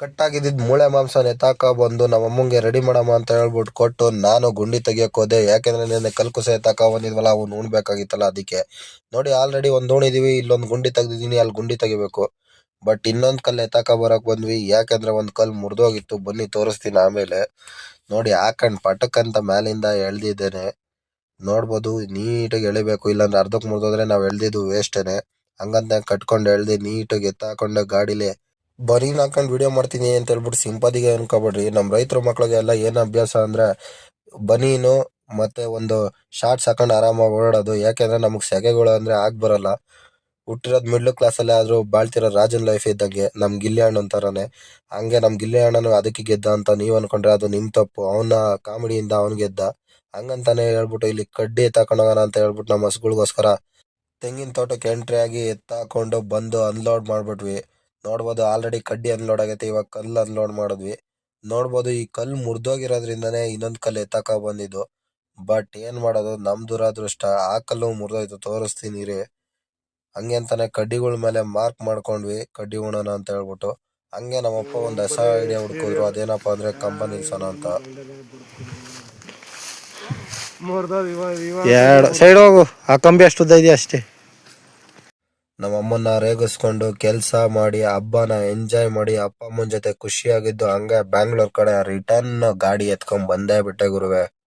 ಕಟ್ಟಾಗಿದ್ದ ಮೂಳೆ ಮಾಂಸ ಎತ್ತಾಕ ಬಂದು ನಮ್ಮ ಅಮ್ಮಂಗೆ ರೆಡಿ ಮಾಡಮ್ಮ ಅಂತ ಹೇಳ್ಬಿಟ್ಟು ಕೊಟ್ಟು ನಾನು ಗುಂಡಿ ತೆಗಿಯಕ್ ಹೋದೆ. ಯಾಕೆಂದ್ರೆ ನೆನ್ನೆ ಕಲ್ಕುಸ ಎತ್ತಾಕ ಬಂದಿದ್ವಲ್ಲ, ಅವ್ನು ಉಣ್ಬೇಕಾಗಿತ್ತಲ್ಲ. ಅದಕ್ಕೆ ನೋಡಿ ಆಲ್ರೆಡಿ ಒಂದ್ ಉಣಿದೀವಿ, ಇಲ್ಲೊಂದು ಗುಂಡಿ ತೆಗ್ದಿದೀನಿ, ಅಲ್ಲಿ ಗುಂಡಿ ತೆಗಿಬೇಕು. ಬಟ್ ಇನ್ನೊಂದ್ ಕಲ್ಲು ಎತ್ತಾಕ ಬರಕ್ ಬಂದ್ವಿ, ಯಾಕಂದ್ರೆ ಒಂದ್ ಕಲ್ಲು ಮುರಿದೋಗಿತ್ತು. ಬನ್ನಿ ತೋರಿಸ್ತೀನಿ ಆಮೇಲೆ. ನೋಡಿ ಹಾಕೊಂಡ್ ಪಟಕ್ ಅಂತ ಮ್ಯಾಲಿಂದ ಎಳ್ದಿದ್ದೇನೆ. ನೋಡ್ಬೋದು, ನೀಟಾಗಿ ಎಳಿಬೇಕು, ಇಲ್ಲಾಂದ್ರೆ ಅರ್ಧಕ್ ಮುರಿದೋದ್ರೆ ನಾವ್ ಎಳ್ದಿದ್ದು ವೇಸ್ಟೇನೆ. ಹಂಗಂತ ಕಟ್ಕೊಂಡು ಎಳ್ದಿ ನೀಟಾಗಿ ಎತ್ತಾಕೊಂಡೆ ಗಾಡಿಲಿ ಬರೀನ್ ಹಾಕೊಂಡ್ ವಿಡಿಯೋ ಮಾಡ್ತೀನಿ ಅಂತ ಹೇಳ್ಬಿಟ್ಟು ಸಿಂಪದಿಗೆ ಅನ್ಕೋಬೇಡ್ರಿ. ನಮ್ ರೈತರ ಮಕ್ಳಿಗೆ ಎಲ್ಲ ಏನ್ ಅಭ್ಯಾಸ ಅಂದ್ರೆ ಬನೀನು ಮತ್ತೆ ಒಂದು ಶಾರ್ಟ್ಸ್ ಹಾಕೊಂಡು ಆರಾಮಾಗಿ ಓಡಾಡೋದು. ಯಾಕೆಂದ್ರೆ ನಮಗ್ ಸೆಗೆಗಳು ಅಂದ್ರೆ ಆಗ್ ಬರಲ್ಲ. ಹುಟ್ಟಿರೋದ್ ಮಿಡ್ಲ್ ಕ್ಲಾಸ್ ಅಲ್ಲಿ ಆದ್ರೂ ಬಾಳ್ತಿರೋ ರಾಜನ್ ಲೈಫ್ ಇದ್ದಂಗೆ ನಮ್ ಗಿಲ್ಲಿ ಹಣ್ಣು ಅಂತಾರನೆ. ಹಂಗೆ ನಮ್ ಗಿಲ್ಲಿ ಹಣ್ಣನು ಅದಕ್ಕೆ ಗೆದ್ದ ಅಂತ ನೀವ್ ಅನ್ಕೊಂಡ್ರೆ ಅದು ನಿಮ್ ತಪ್ಪು. ಅವನ ಕಾಮಿಡಿಯಿಂದ ಅವನ್ ಗೆದ್ದ. ಹಂಗಂತಾನೆ ಹೇಳ್ಬಿಟ್ಟು ಇಲ್ಲಿ ಕಡ್ಡಿ ಎತ್ತಾಕೊಂಡ್ ಹೋಗೋಣ ಅಂತ ಹೇಳ್ಬಿಟ್ಟು ನಮ್ಮ ಹಸುಗಳಿಗೋಸ್ಕರ ತೆಂಗಿನ ತೋಟಕ್ಕೆ ಎಂಟ್ರಿ ಆಗಿ ಎತ್ತಾಕೊಂಡು ಬಂದು ಅನ್ಲೋಡ್ ಮಾಡ್ಬಿಟ್ವಿ. ನೋಡ್ಬೋದು ಆಲ್ರೆಡಿ ಕಡ್ಡಿ ಅನ್ಲೋಡ್ ಆಗೈತೆ, ಇವಾಗ ಕಲ್ಲು ಅನ್ಲೋಡ್ ಮಾಡಿದ್ವಿ. ನೋಡ್ಬೋದು ಈ ಕಲ್ಲು ಮುರಿದೋಗಿರೋದ್ರಿಂದನೇ ಇನ್ನೊಂದ್ ಕಲ್ಲು ಎತ್ತಾಕ ಬಂದಿದ್ದು. ಬಟ್ ಏನ್ ಮಾಡೋದು, ನಮ್ ದುರಾದೃಷ್ಟ, ಆ ಕಲ್ಲು ಮುರಿದೋಯ್ತು. ತೋರಿಸ್ತೀನಿ ರೀ. ಹಂಗೆ ಅಂತಾನೆ ಕಡ್ಡಿಗಳ ಮೇಲೆ ಮಾರ್ಕ್ ಮಾಡ್ಕೊಂಡ್ವಿ, ಕಡ್ಡಿ ಉಣೋಣ ಅಂತ ಹೇಳ್ಬಿಟ್ಟು. ಹಂಗೆ ನಮ್ಮಪ್ಪ ಒಂದ್ ಹೊಸ ಐಡಿಯಾ ಹುಡ್ಕಿದ್ರು. ಅದೇನಪ್ಪ ಅಂದ್ರೆ ಕಂಬ ನಿಲ್ಸೋಣ ಅಂತ. ಸೈಡ್ ಹೋಗು, ಆ ಕಂಬಿ ಅಷ್ಟು ಉದ್ದ ಇದೆಯಾ ಅಷ್ಟೇ. ನಮ್ಮಮ್ಮನ್ನ ರೇಗಿಸ್ಕೊಂಡು ಕೆಲ್ಸ ಮಾಡಿ ಹಬ್ಬನ ಎಂಜಾಯ್ ಮಾಡಿ ಅಪ್ಪ ಅಮ್ಮನ ಜೊತೆ ಖುಷಿಯಾಗಿದ್ದು ಹಂಗೆ ಬ್ಯಾಂಗ್ಳೂರ್ ಕಡೆ ರಿಟರ್ನ್ ಗಾಡಿ ಎತ್ಕೊಂಡ್ ಬಂದೇ ಬಿಟ್ಟೆ ಗುರುವೆ.